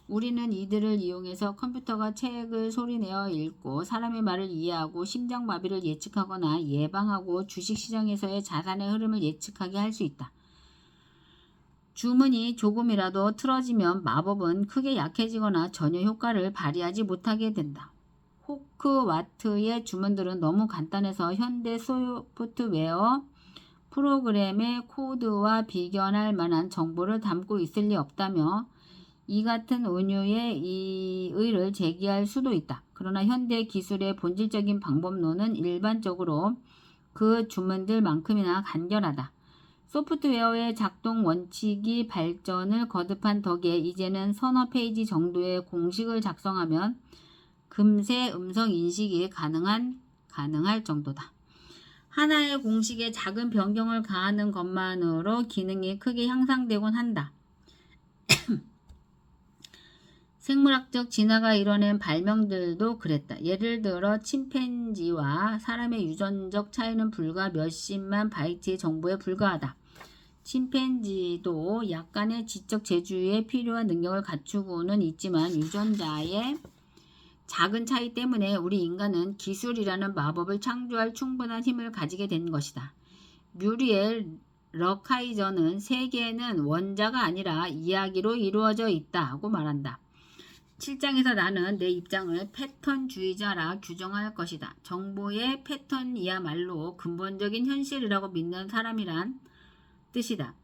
우리는 이들을 이용해서 컴퓨터가 책을 소리내어 읽고 사람의 말을 이해하고 심장마비를 예측하거나 예방하고 주식시장에서의 자산의 흐름을 예측하게 할 수 있다. 주문이 조금이라도 틀어지면 마법은 크게 약해지거나 전혀 효과를 발휘하지 못하게 된다. 호크와트의 주문들은 너무 간단해서 현대 소프트웨어 프로그램의 코드와 비견할 만한 정보를 담고 있을 리 없다며 이 같은 은유의 의의를 제기할 수도 있다. 그러나 현대 기술의 본질적인 방법론은 일반적으로 그 주문들만큼이나 간결하다. 소프트웨어의 작동 원칙이 발전을 거듭한 덕에 이제는 서너 페이지 정도의 공식을 작성하면 금세 음성 인식이 가능할 정도다. 하나의 공식에 작은 변경을 가하는 것만으로 기능이 크게 향상되곤 한다. 생물학적 진화가 이뤄낸 발명들도 그랬다. 예를 들어 침팬지와 사람의 유전적 차이는 불과 몇십만 바이트의 정보에 불과하다. 침팬지도 약간의 지적 재주에 필요한 능력을 갖추고는 있지만 유전자의 작은 차이 때문에 우리 인간은 기술이라는 마법을 창조할 충분한 힘을 가지게 된 것이다. 뮤리엘 럭하이저는 세계는 원자가 아니라 이야기로 이루어져 있다고 말한다. 7장에서 나는 내 입장을 패턴주의자라 규정할 것이다. 정보의 패턴이야말로 근본적인 현실이라고 믿는 사람이란 뜻이다.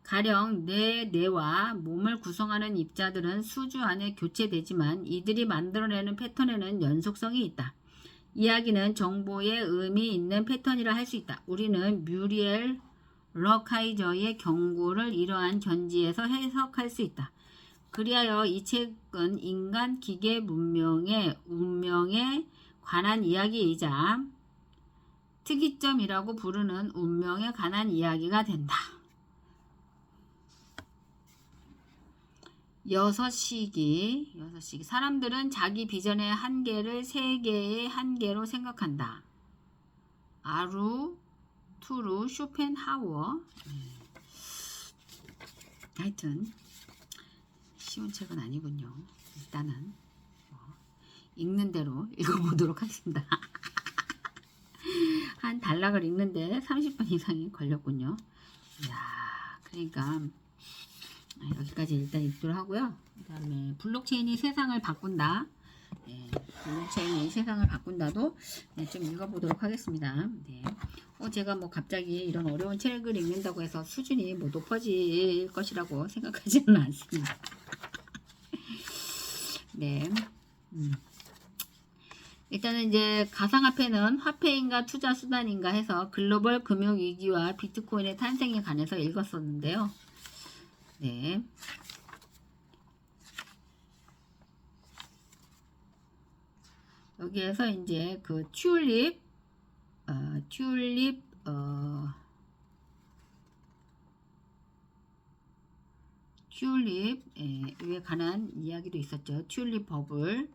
가령 내 뇌와 몸을 구성하는 입자들은 수주 안에 교체되지만 이들이 만들어내는 패턴에는 연속성이 있다. 이야기는 정보에 의미 있는 패턴이라 할 수 있다. 우리는 뮤리엘 럭하이저의 경고를 이러한 견지에서 해석할 수 있다. 그리하여 이 책은 인간 기계 문명의 운명에 관한 이야기이자 특이점이라고 부르는 운명에 관한 이야기가 된다. 6시기. 사람들은 자기 비전의 한계를 세계의 한계로 생각한다. 아르투르 쇼펜하우어. 하여튼 쉬운 책은 아니군요. 일단은 읽는 대로 읽어보도록 하겠습니다. 한 단락을 읽는데 30분 이상이 걸렸군요. 이야, 그러니까 여기까지 일단 읽도록 하고요. 그 다음에 블록체인이 세상을 바꾼다. 네, 블록체인이 세상을 바꾼다도 좀 읽어보도록 하겠습니다. 네. 제가 뭐 갑자기 이런 어려운 책을 읽는다고 해서 수준이 뭐 높아질 것이라고 생각하지는 않습니다. 네. 일단은 이제 가상화폐는 화폐인가 투자 수단인가 해서 글로벌 금융위기와 비트코인의 탄생에 관해서 읽었었는데요. 네. 여기에서 이제 그 튤립에 관한 이야기도 있었죠. 튤립 버블.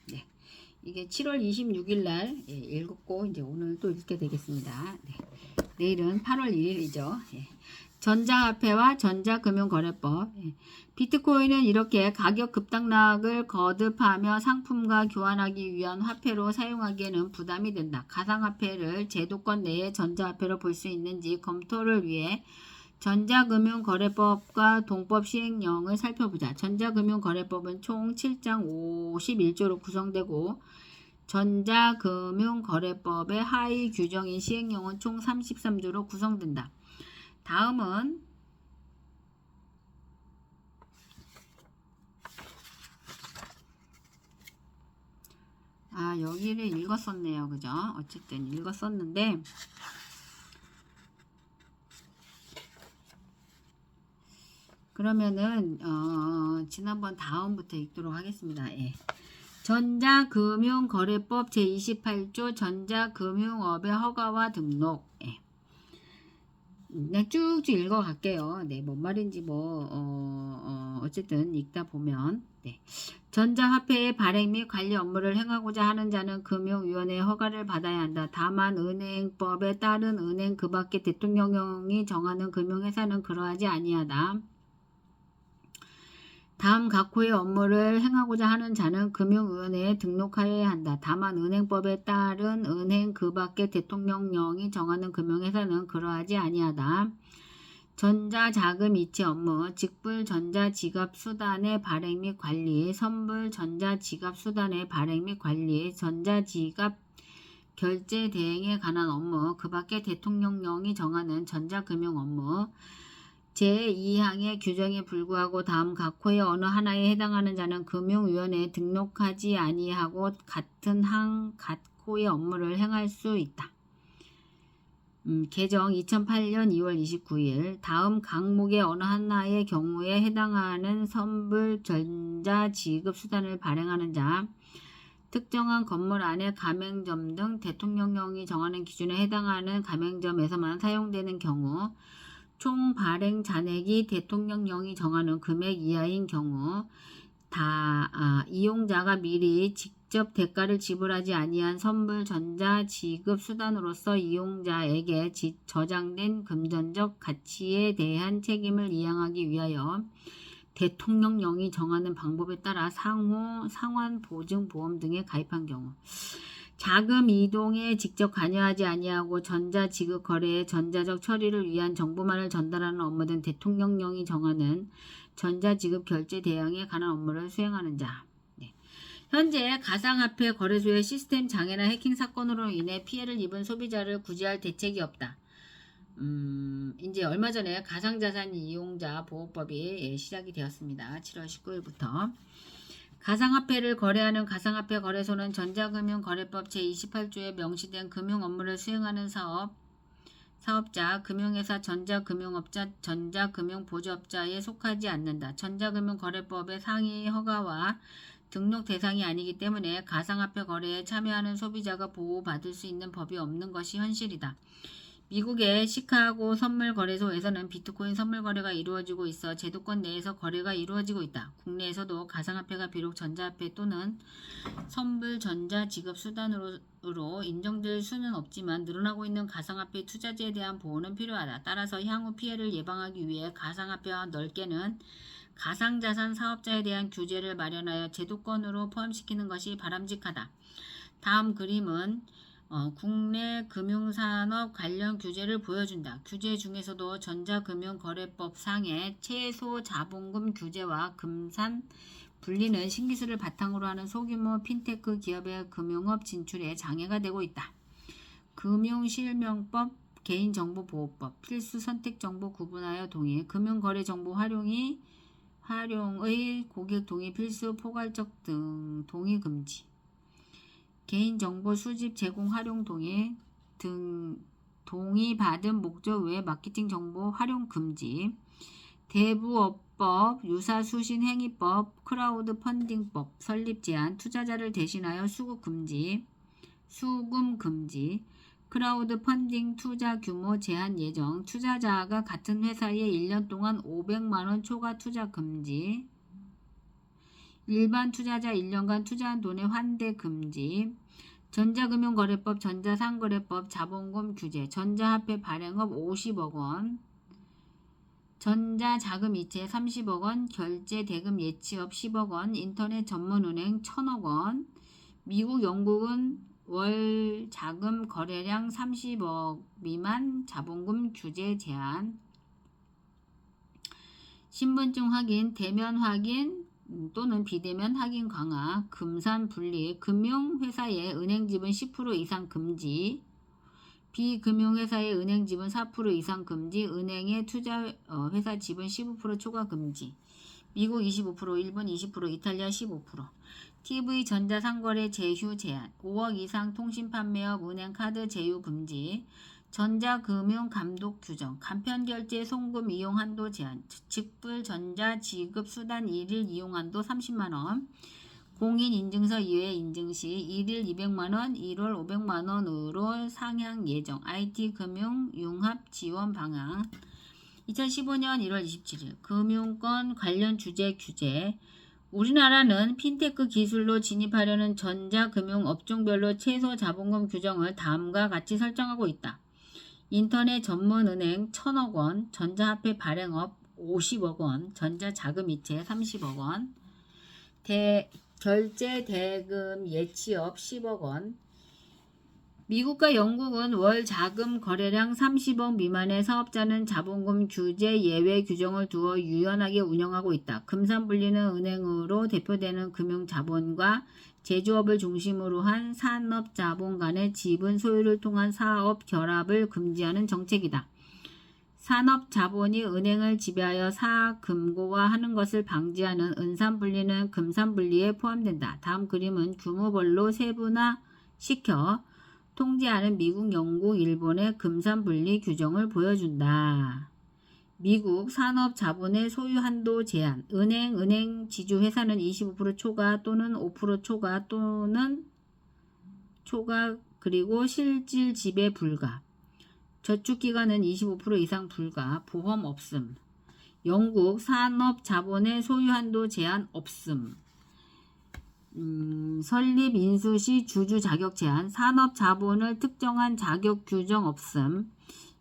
네. 이게 7월 26일 날 읽었고 이제 오늘 또 읽게 되겠습니다. 네. 내일은 8월 1일이죠. 전자화폐와 전자금융거래법. 비트코인은 이렇게 가격 급등락을 거듭하며 상품과 교환하기 위한 화폐로 사용하기에는 부담이 된다. 가상화폐를 제도권 내의 전자화폐로 볼 수 있는지 검토를 위해 전자금융거래법과 동법 시행령을 살펴보자. 전자금융거래법은 총 7장 51조로 구성되고 전자금융거래법의 하위 규정인 시행령은 총 33조로 구성된다. 다음은 여기를 읽었었네요. 그죠? 어쨌든 읽었었는데 그러면은 지난번 다음부터 읽도록 하겠습니다. 전자금융거래법 제28조 전자금융업의 허가와 등록. 그냥 쭉쭉 읽어갈게요. 네, 뭔 말인지 어쨌든 읽다 보면 전자화폐의 발행 및 관리 업무를 행하고자 하는 자는 금융위원회의 허가를 받아야 한다. 다만 은행법에 따른 은행 그 밖에 대통령령이 정하는 금융회사는 그러하지 아니하다. 다음 각호의 업무를 행하고자 하는 자는 금융위원회에 등록하여야 한다. 다만 은행법에 따른 은행 그 밖의 대통령령이 정하는 금융회사는 그러하지 아니하다. 전자자금 이체 업무, 직불 전자지갑 수단의 발행 및 관리, 선불 전자지갑 수단의 발행 및 관리, 전자지갑 결제 대행에 관한 업무, 그 밖의 대통령령이 정하는 전자금융 업무, 제2항의 규정에 불구하고 다음 각호의 어느 하나에 해당하는 자는 금융위원회에 등록하지 아니하고 같은 항 각호의 업무를 행할 수 있다. 개정 2008년 2월 29일 다음 항목의 어느 하나의 경우에 해당하는 선불 전자지급 수단을 발행하는 자, 특정한 건물 안에 가맹점 등 대통령령이 정하는 기준에 해당하는 가맹점에서만 사용되는 경우, 총 발행 잔액이 대통령령이 정하는 금액 이하인 경우, 이용자가 미리 직접 대가를 지불하지 아니한 선불 전자 지급 수단으로서 이용자에게 저장된 금전적 가치에 대한 책임을 이행하기 위하여 대통령령이 정하는 방법에 따라 상환 보증 보험 등에 가입한 경우, 자금 이동에 직접 관여하지 아니하고 전자 지급 거래의 전자적 처리를 위한 정보만을 전달하는 업무 등 대통령령이 정하는 전자 지급 결제 대행에 관한 업무를 수행하는 자. 현재 가상화폐 거래소의 시스템 장애나 해킹 사건으로 인해 피해를 입은 소비자를 구제할 대책이 없다. 이제 얼마 전에 가상자산 이용자 보호법이 시작이 되었습니다. 7월 19일부터. 가상화폐를 거래하는 가상화폐 거래소는 전자금융거래법 제28조에 명시된 금융 업무를 수행하는 사업자, 금융회사, 전자금융업자, 전자금융보조업자에 속하지 않는다. 전자금융거래법의 상위 허가와 등록 대상이 아니기 때문에 가상화폐 거래에 참여하는 소비자가 보호받을 수 있는 법이 없는 것이 현실이다. 미국의 시카고 선물거래소에서는 비트코인 선물거래가 이루어지고 있어 제도권 내에서 거래가 이루어지고 있다. 국내에서도 가상화폐가 비록 전자화폐 또는 선불 전자 지급 수단으로 인정될 수는 없지만 늘어나고 있는 가상화폐 투자자에 대한 보호는 필요하다. 따라서 향후 피해를 예방하기 위해 가상화폐와 넓게는 가상자산 사업자에 대한 규제를 마련하여 제도권으로 포함시키는 것이 바람직하다. 다음 그림은 국내 금융산업 관련 규제를 보여준다. 규제 중에서도 전자금융거래법 상의 최소 자본금 규제와 금산 분리는 신기술을 바탕으로 하는 소규모 핀테크 기업의 금융업 진출에 장애가 되고 있다. 금융실명법, 개인정보보호법, 필수 선택정보 구분하여 동의, 금융거래정보 활용의 고객 동의 필수 포괄적 등 동의 금지, 개인정보 수집 제공 활용 동의 등 동의받은 목적 외 마케팅 정보 활용 금지, 대부업법, 유사수신행위법, 크라우드 펀딩법 설립 제한, 투자자를 대신하여 수급 금지, 수금 금지, 크라우드 펀딩 투자 규모 제한 예정, 투자자가 같은 회사에 1년 동안 500만원 초과 투자 금지, 일반 투자자 1년간 투자한 돈의 환대 금지, 전자금융거래법, 전자상거래법, 자본금 규제, 전자화폐 발행업 50억원, 전자자금이체 30억원, 결제대금 예치업 10억원, 인터넷 전문은행 1000억원, 미국, 영국은 월 자금 거래량 30억 미만 자본금 규제 제한, 신분증 확인, 대면 확인 또는 비대면 확인 강화, 금산 분리, 금융회사의 은행지분 10% 이상 금지, 비금융회사의 은행지분 4% 이상 금지, 은행의 투자회사 지분 15% 초과 금지, 미국 25%, 일본 20%, 이탈리아 15%, TV 전자상거래 제휴 제한, 5억 이상 통신 판매업 은행 카드 제휴 금지, 전자금융 감독 규정, 간편결제 송금 이용 한도 제한, 직불 전자 지급 수단 1일 이용 한도 30만원, 공인인증서 이외 인증 시 1일 200만원, 1월 500만원으로 상향 예정, IT 금융 융합 지원 방향, 2015년 1월 27일 금융권 관련 주제 규제, 우리나라는 핀테크 기술로 진입하려는 전자금융 업종별로 최소 자본금 규정을 다음과 같이 설정하고 있다. 인터넷 전문은행 1000억원, 전자화폐 발행업 50억원, 전자자금이체 30억원, 결제대금 예치업 10억원, 미국과 영국은 월 자금 거래량 30억 미만의 사업자는 자본금 규제 예외 규정을 두어 유연하게 운영하고 있다. 금산분리는 은행으로 대표되는 금융자본과 제조업을 중심으로 한 산업자본 간의 지분 소유를 통한 사업 결합을 금지하는 정책이다. 산업자본이 은행을 지배하여 사금고화하는 것을 방지하는 은산분리는 금산분리에 포함된다. 다음 그림은 규모별로 세분화시켜 통제하는 미국, 영국, 일본의 금산분리 규정을 보여준다. 미국 산업자본의 소유 한도 제한, 은행 지주회사는 25% 초과 또는 5% 초과 또는 초과 그리고 실질 지배 불가, 저축기간은 25% 이상 불가, 보험 없음. 영국 산업자본의 소유 한도 제한 없음. 설립 인수 시 주주 자격 제한, 산업 자본을 특정한 자격 규정 없음,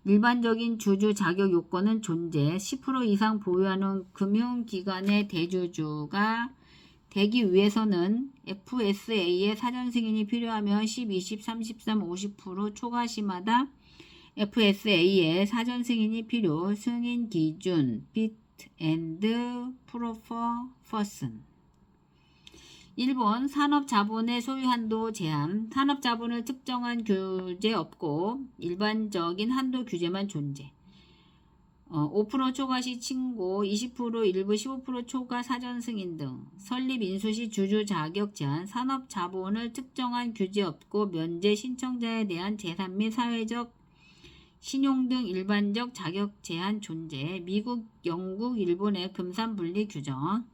일반적인 주주 자격 요건은 존재, 10% 이상 보유하는 금융기관의 대주주가 되기 위해서는 FSA의 사전 승인이 필요하며 10, 20, 33, 50% 초과시마다 FSA의 사전 승인이 필요, 승인 기준, fit and proper person. 일본 산업자본의 소유 한도 제한, 산업자본을 특정한 규제 없고 일반적인 한도 규제만 존재. 5% 초과 시 신고, 20% 일부 15% 초과 사전 승인 등. 설립 인수 시 주주 자격 제한, 산업자본을 특정한 규제 없고 면제 신청자에 대한 재산 및 사회적 신용 등 일반적 자격 제한 존재. 미국, 영국, 일본의 금산분리 규정.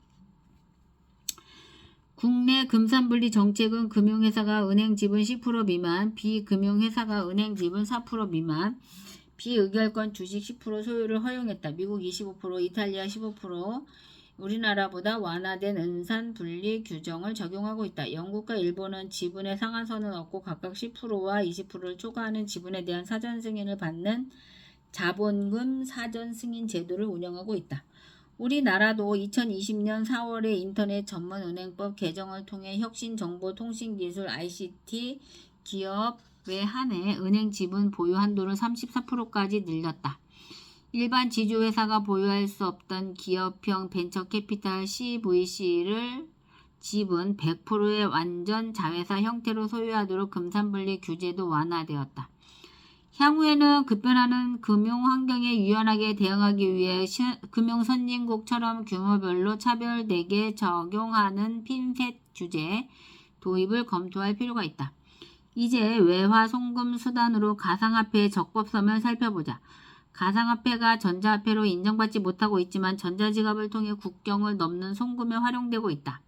국내 금산분리 정책은 금융회사가 은행 지분 10% 미만, 비금융회사가 은행 지분 4% 미만, 비의결권 주식 10% 소유를 허용했다. 미국 25%, 이탈리아 15%, 우리나라보다 완화된 은산 분리 규정을 적용하고 있다. 영국과 일본은 지분의 상한선은 없고 각각 10%와 20%를 초과하는 지분에 대한 사전 승인을 받는 자본금 사전 승인 제도를 운영하고 있다. 우리나라도 2020년 4월에 인터넷 전문은행법 개정을 통해 혁신정보통신기술 ICT 기업에 한해 은행 지분 보유 한도를 34%까지 늘렸다. 일반 지주회사가 보유할 수 없던 기업형 벤처캐피탈 CVC를 지분 100%의 완전 자회사 형태로 소유하도록 금산분리 규제도 완화되었다. 향후에는 급변하는 금융 환경에 유연하게 대응하기 위해 금융 선진국처럼 규모별로 차별되게 적용하는 핀셋 규제 도입을 검토할 필요가 있다. 이제 외화 송금 수단으로 가상화폐의 적법성을 살펴보자. 가상화폐가 전자화폐로 인정받지 못하고 있지만 전자지갑을 통해 국경을 넘는 송금에 활용되고 있다.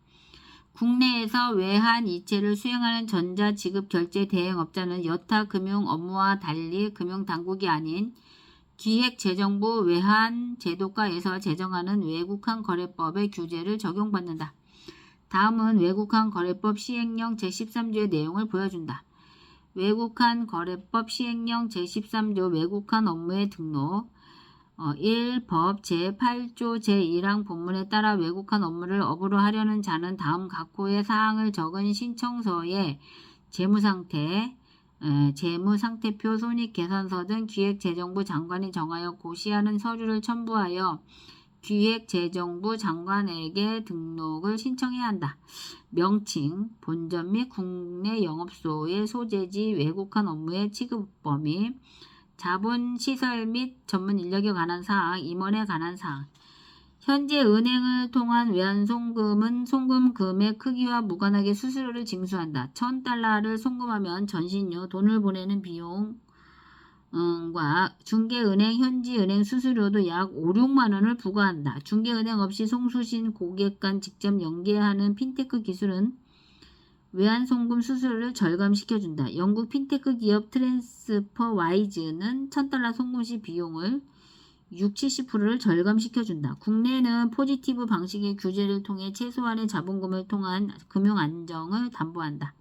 국내에서 외환 이체를 수행하는 전자지급 결제 대행업자는 여타 금융 업무와 달리 금융당국이 아닌 기획재정부 외환제도과에서 제정하는 외국환 거래법의 규제를 적용받는다. 다음은 외국환 거래법 시행령 제13조의 내용을 보여준다. 외국환 거래법 시행령 제13조 외국환 업무의 등록 1. 법 제8조 제1항 본문에 따라 외국환 업무를 업으로 하려는 자는 다음 각호의 사항을 적은 신청서에 재무상태, 재무상태표, 손익계산서 등 기획재정부 장관이 정하여 고시하는 서류를 첨부하여 기획재정부 장관에게 등록을 신청해야 한다. 명칭, 본점 및 국내 영업소의 소재지, 외국환 업무의 취급 범위, 자본, 시설 및 전문 인력에 관한 사항, 임원에 관한 사항. 현재 은행을 통한 외환송금은 송금 금액 크기와 무관하게 수수료를 징수한다. 1,000달러를 송금하면 전신료, 돈을 보내는 비용, 과 중개은행, 현지은행 수수료도 약 5, 6만 원을 부과한다. 중개은행 없이 송수신 고객 간 직접 연계하는 핀테크 기술은 외환송금 수수료를 절감시켜준다. 영국 핀테크 기업 트랜스퍼와이즈는 1,000달러 송금 시 비용을 60-70%를 절감시켜준다. 국내는 포지티브 방식의 규제를 통해 최소한의 자본금을 통한 금융 안정을 담보한다.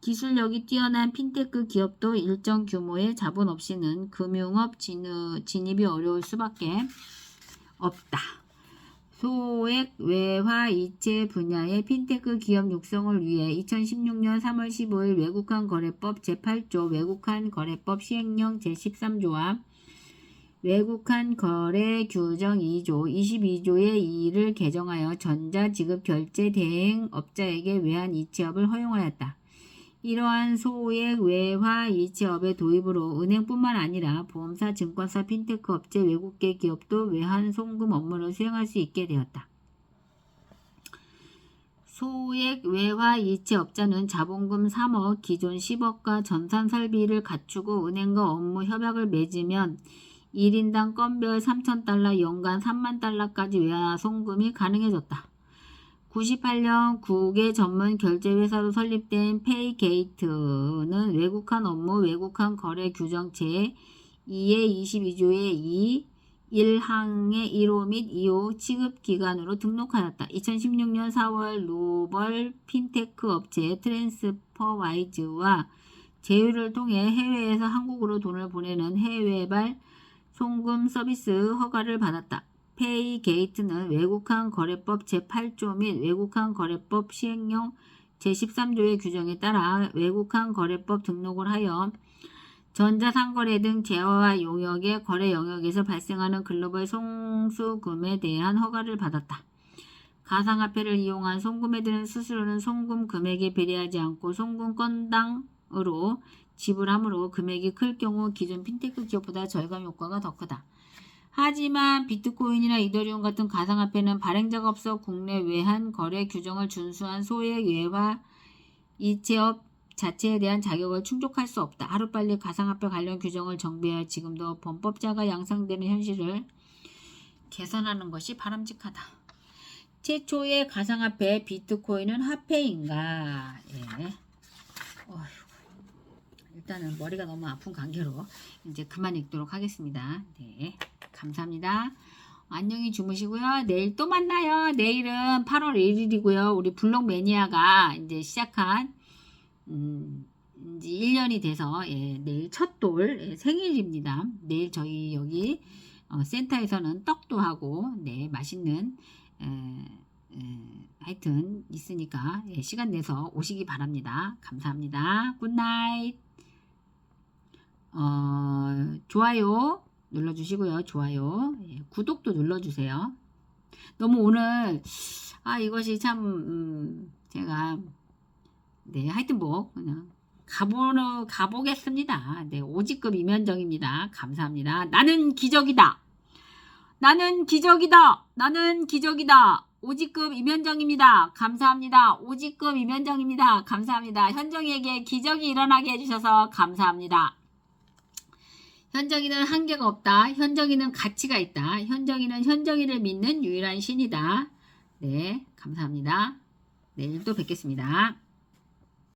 기술력이 뛰어난 핀테크 기업도 일정 규모의 자본 없이는 금융업 진입이 어려울 수밖에 없다. 소액 외화 이체 분야의 핀테크 기업 육성을 위해 2016년 3월 15일 외국환 거래법 제8조 외국환 거래법 시행령 제13조와 외국환 거래 규정 2조, 22조의 2를 개정하여 전자지급 결제 대행 업자에게 외환 이체업을 허용하였다. 이러한 소액 외화 이체업의 도입으로 은행뿐만 아니라 보험사, 증권사, 핀테크 업체, 외국계 기업도 외환 송금 업무를 수행할 수 있게 되었다. 소액 외화 이체업자는 자본금 3억, 기존 10억과 전산 설비를 갖추고 은행과 업무 협약을 맺으면 1인당 건별 3,000달러, 연간 3만 달러까지 외화 송금이 가능해졌다. 98년 국외 전문 결제회사로 설립된 페이게이트는 외국환 업무, 외국환 거래 규정 제2의 22조의 2, 1항의 1호 및 2호 취급기관으로 등록하였다. 2016년 4월 노벌 핀테크 업체 트랜스퍼와이즈와 제휴를 통해 해외에서 한국으로 돈을 보내는 해외발 송금 서비스 허가를 받았다. 페이게이트는 외국환 거래법 제8조 및 외국환 거래법 시행령 제13조의 규정에 따라 외국환 거래법 등록을 하여 전자상거래 등 재화 용역의 거래 영역에서 발생하는 글로벌 송수금에 대한 허가를 받았다. 가상화폐를 이용한 송금에 드는 수수료는 송금 금액에 비례하지 않고 송금 건당으로 지불하므로 금액이 클 경우 기존 핀테크 기업보다 절감 효과가 더 크다. 하지만 비트코인이나 이더리움 같은 가상화폐는 발행자가 없어 국내 외환 거래 규정을 준수한 소액 외화 이체업 자체에 대한 자격을 충족할 수 없다. 하루빨리 가상화폐 관련 규정을 정비하여 지금도 범법자가 양상되는 현실을 개선하는 것이 바람직하다. 최초의 가상화폐 비트코인은 화폐인가? 예. 일단은 머리가 너무 아픈 관계로 이제 그만 읽도록 하겠습니다. 네, 감사합니다. 안녕히 주무시고요. 내일 또 만나요. 내일은 8월 1일이고요. 우리 블록 매니아가 이제 시작한 이제 1년이 돼서 예, 내일 첫 돌 예, 생일입니다. 내일 저희 여기 센터에서는 떡도 하고 네, 맛있는 하여튼 있으니까 예, 시간 내서 오시기 바랍니다. 감사합니다. 굿나잇. 좋아요 눌러주시고요. 좋아요. 예, 구독도 눌러주세요. 너무 오늘 이것이 참 제가 네 하여튼 뭐 그냥 가보겠습니다. 네, 오직급 이면정입니다. 감사합니다. 나는 기적이다. 나는 기적이다. 나는 기적이다. 오직급 이면정입니다. 감사합니다. 오직급 이면정입니다. 감사합니다. 현정이에게 기적이 일어나게 해주셔서 감사합니다. 현정이는 한계가 없다. 현정이는 가치가 있다. 현정이는 현정이를 믿는 유일한 신이다. 네, 감사합니다. 내일 또 뵙겠습니다.